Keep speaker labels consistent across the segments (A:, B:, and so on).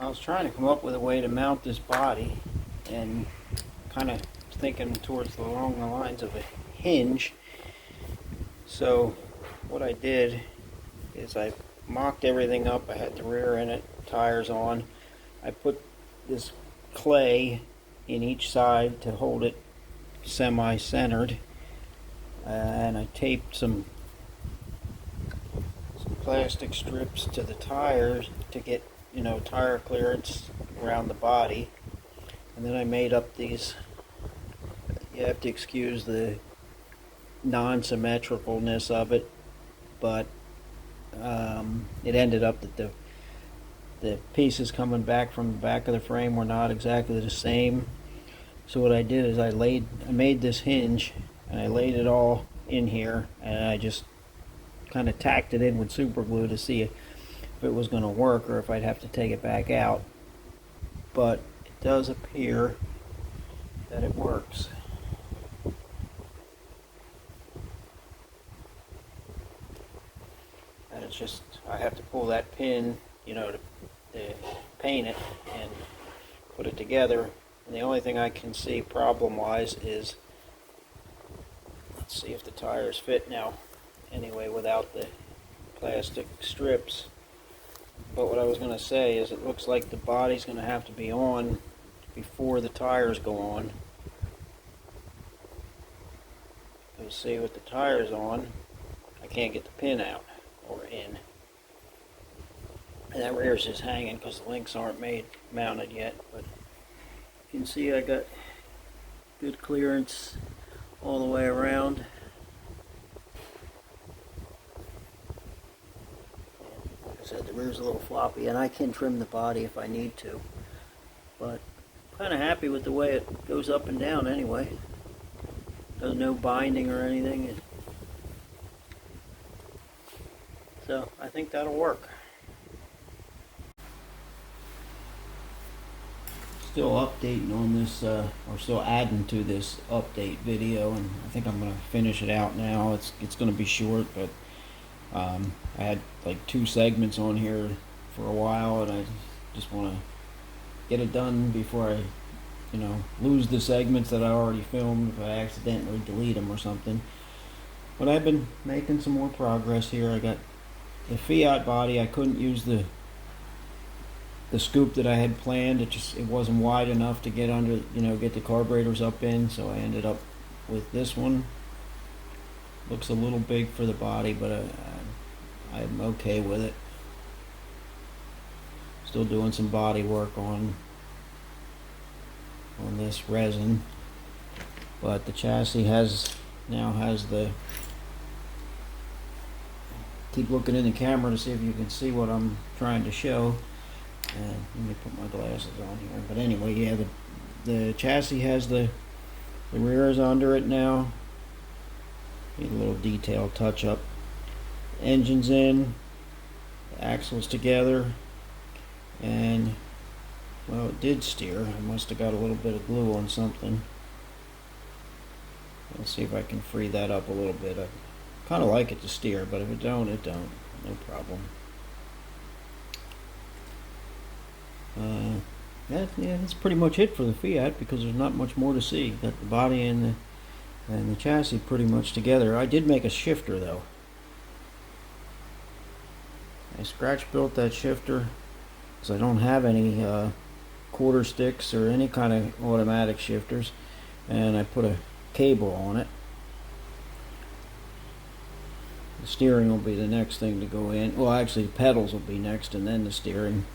A: I was trying to come up with a way to mount this body and kind of thinking along the lines of a hinge. So what I did is I mocked everything up. I had the rear in it, tires on. I put this clay in each side to hold it semi-centered, and I taped some plastic strips to the tires to get tire clearance around the body. And then I made up these, you have to excuse the non-symmetricalness of it, but it ended up that the pieces coming back from the back of the frame were not exactly the same. So what I did is I made this hinge and I laid it all in here, and I just kind of tacked it in with super glue to see if it was going to work or if I'd have to take it back out. But it does appear that it works. And it's just, I have to pull that pin, to paint it and put it together. And the only thing I can see problem-wise is, let's see if the tires fit now anyway without the plastic strips. But what I was going to say is it looks like the body's going to have to be on before the tires go on. You'll see with the tires on, I can't get the pin out or in. And that rear's just hanging because the links aren't mounted yet. But you can see I got good clearance all the way around. Like I said, the rear's a little floppy, and I can trim the body if I need to. But I'm kind of happy with the way it goes up and down anyway. There's no binding or anything. So I think that'll work. Still updating on this, or still adding to this update video, and I think I'm going to finish it out now. It's going to be short, but I had like 2 segments on here for a while, and I just want to get it done before I lose the segments that I already filmed if I accidentally delete them or something. But I've been making some more progress here. I got the Fiat body. I couldn't use the scoop that I had planned. It wasn't wide enough to get under, get the carburetors up in, so I ended up with this one. Looks a little big for the body, but I'm okay with it. Still doing some body work on this resin, but the chassis now has the, keep looking in the camera to see if you can see what I'm trying to show. And let me put my glasses on here. But anyway, yeah, the chassis has the rear is under it now. Need a little detail touch up. Engine's in, the axles together, and well, it did steer. I must have got a little bit of glue on something. Let's see if I can free that up a little bit. I kind of like it to steer, but if it don't, it don't. No problem. That's pretty much it for the Fiat, because there's not much more to see. Got the body and the chassis pretty much together. I did make a shifter though. I scratch built that shifter because I don't have any quarter sticks or any kind of automatic shifters, and I put a cable on it. The steering will be the next thing to go in. Well, actually the pedals will be next, and then the steering.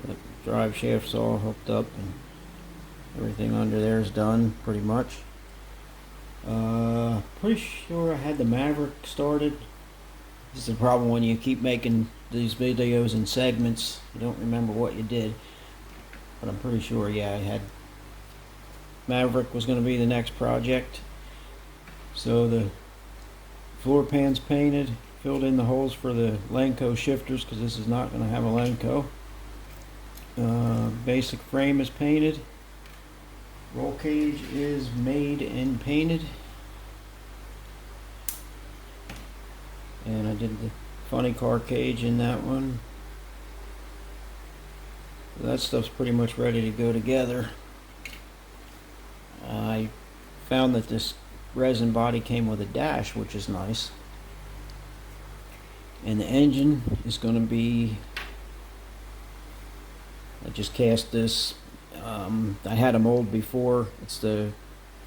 A: The drive shaft's all hooked up and everything under there is done pretty much. Pretty sure I had the Maverick started. This is the problem when you keep making these videos in segments. You don't remember what you did. But I'm pretty sure, yeah, I had Maverick was going to be the next project. So the floor pan's painted, filled in the holes for the Lenco shifters because this is not going to have a Lenco. Basic frame is painted. Roll cage is made and painted. And I did the funny car cage in that one. That stuff's pretty much ready to go together. I found that this resin body came with a dash, which is nice. And the engine is going to be, I just cast this. I had a mold before. It's the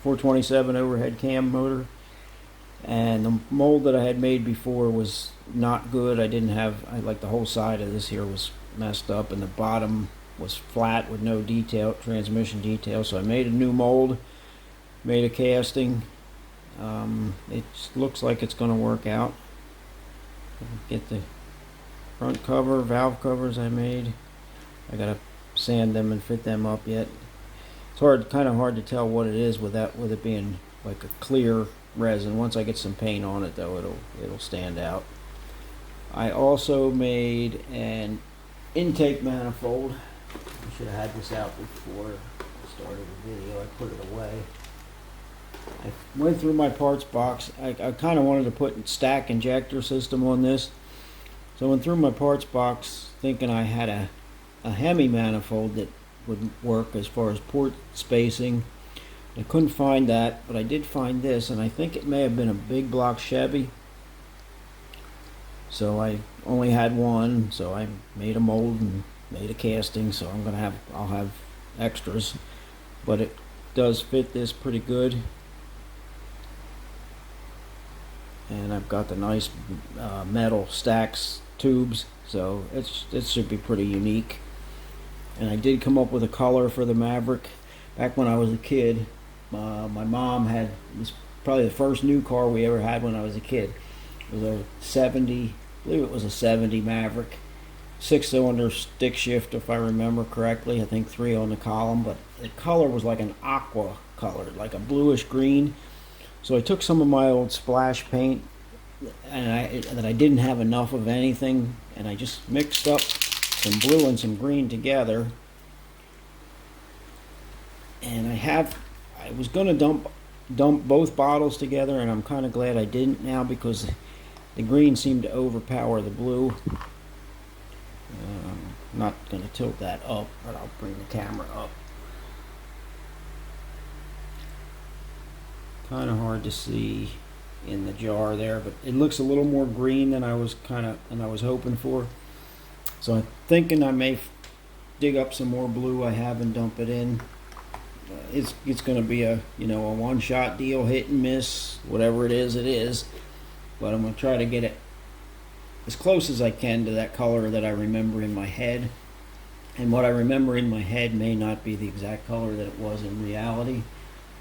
A: 427 overhead cam motor. And the mold that I had made before was not good. Like the whole side of this here was messed up, and the bottom was flat with no transmission detail. So I made a new mold, made a casting. It looks like it's going to work out. Get the front cover, valve covers I made. I gotta sand them and fit them up yet. It's kind of hard to tell what it is with it being like a clear resin. Once I get some paint on it, though, it'll stand out. I also made an intake manifold. I should have had this out before I started the video. I put it away. I went through my parts box. I kind of wanted to put stack injector system on this. So I went through my parts box thinking I had a Hemi manifold that would work as far as port spacing. I couldn't find that, but I did find this, and I think it may have been a big block Chevy. So I only had one, so I made a mold and made a casting, so I'll have extras. But it does fit this pretty good. And I've got the nice metal stacks tubes, so it should be pretty unique. And I did come up with a color for the Maverick. Back when I was a kid, my mom had this, probably the first new car we ever had when I was a kid. It was a 70, I believe it was a 70 Maverick, 6-cylinder stick shift if I remember correctly. I think 3 on the column, but the color was like an aqua color, like a bluish green. So I took some of my old splash paint, and that I didn't have enough of anything, and I just mixed up some blue and some green together. And I was going to dump both bottles together, and I'm kind of glad I didn't now, because the green seemed to overpower the blue. I'm not going to tilt that up, but I'll bring the camera up. Kind of hard to see in the jar there, but it looks a little more green than I was hoping for. So I'm thinking I may dig up some more blue I have and dump it in. It's going to be a one-shot deal, hit and miss, whatever it is. But I'm going to try to get it as close as I can to that color that I remember in my head. And what I remember in my head may not be the exact color that it was in reality,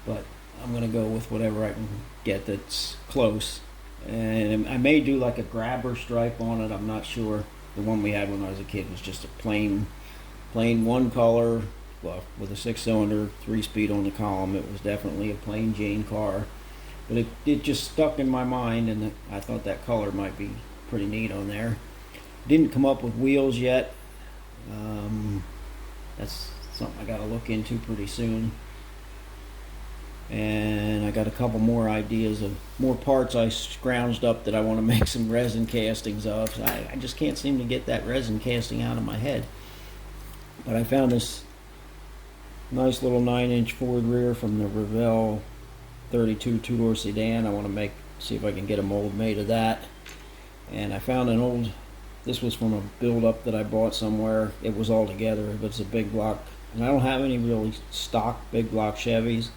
A: but I'm going to go with whatever I can get that's close. And I may do like a grabber stripe on it, I'm not sure. The one we had when I was a kid was just a plain one color, well, with a 6-cylinder, 3-speed on the column. It was definitely a plain Jane car. But it just stuck in my mind, and I thought that color might be pretty neat on there. Didn't come up with wheels yet. That's something I got to look into pretty soon. And I got a couple more ideas of more parts I scrounged up that I want to make some resin castings of. So I just can't seem to get that resin casting out of my head. But I found this nice little 9-inch Ford rear from the Revell 32 two-door sedan. I want to see if I can get a mold made of that. And I found this was from a build-up that I bought somewhere. It was all together, but it's a big block. And I don't have any really stock big block Chevys.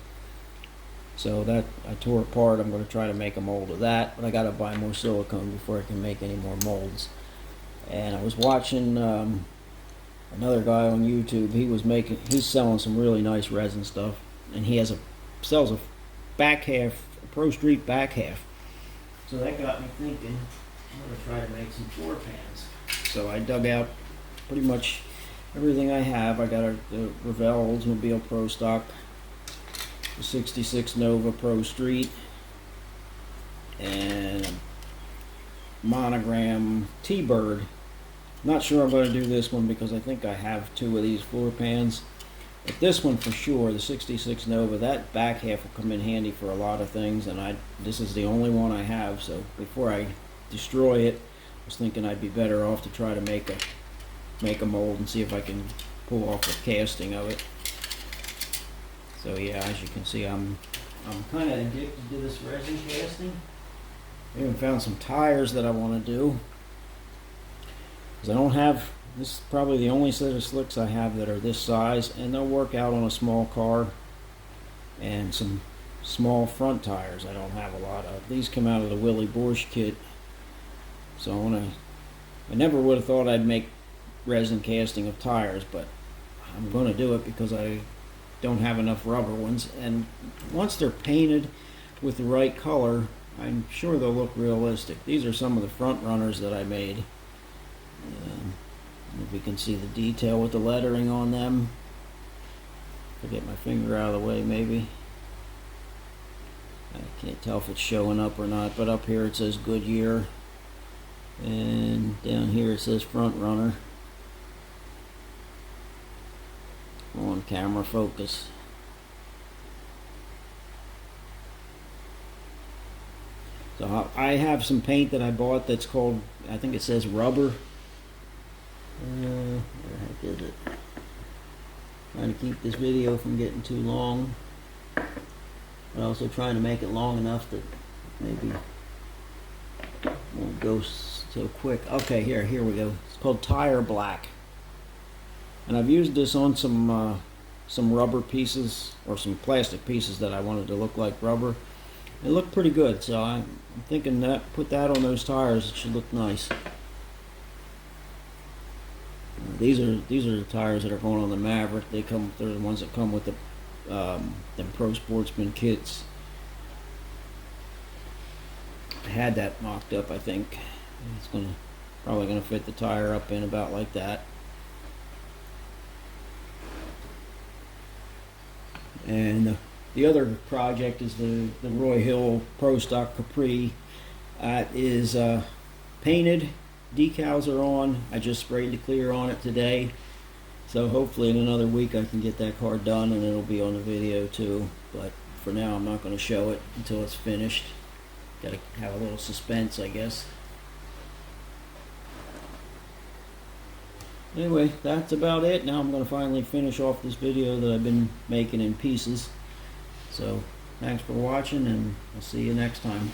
A: So that I tore apart. I'm going to try to make a mold of that, but I got to buy more silicone before I can make any more molds. And I was watching another guy on YouTube. He's selling some really nice resin stuff, and he sells a back half, a Pro Street back half. So that got me thinking, I'm going to try to make some floor pans. So I dug out pretty much everything I have. I got the Revell Oldsmobile Pro Stock, the 66 Nova Pro Street, and a Monogram T-Bird. Not sure I'm going to do this one because I think I have 2 of these floor pans. But this one for sure, the 66 Nova, that back half will come in handy for a lot of things, and this is the only one I have, so before I destroy it, I was thinking I'd be better off to try to make a mold and see if I can pull off the casting of it. So yeah, as you can see, I'm kind of addicted to this resin casting. I even found some tires that I want to do, because I don't have, this is probably the only set of slicks I have that are this size, and they'll work out on a small car, and some small front tires I don't have a lot of. These come out of the Willie Borsch kit, so I never would have thought I'd make resin casting of tires, but I'm going to do it because I don't have enough rubber ones, and once they're painted with the right color, I'm sure they'll look realistic. These are some of the front runners that I made. If you can see the detail with the lettering on them. I'll get my finger out of the way maybe. I can't tell if it's showing up or not, but up here it says Goodyear, and down here it says Front Runner. On camera focus. So I have some paint that I bought that's called, I think it says rubber. Where the heck is it? Trying to keep this video from getting too long, but also trying to make it long enough that maybe won't go so quick. Okay, here we go. It's called Tire Black, and I've used this on some rubber pieces, or some plastic pieces that I wanted to look like rubber. It looked pretty good, so I'm thinking that put that on those tires, it should look nice. These are the tires that are going on the Maverick. They're the ones that come with the them Pro Sportsman kits. I had that mocked up, I think. It's probably gonna fit the tire up in about like that. And the other project is the Roy Hill Pro Stock Capri. It is painted. Decals are on. I just sprayed the clear on it today, so hopefully in another week I can get that car done and it'll be on the video too. But for now I'm not going to show it until it's finished. Got to have a little suspense, I guess. Anyway, that's about it. Now I'm going to finally finish off this video that I've been making in pieces. So thanks for watching, and I'll see you next time.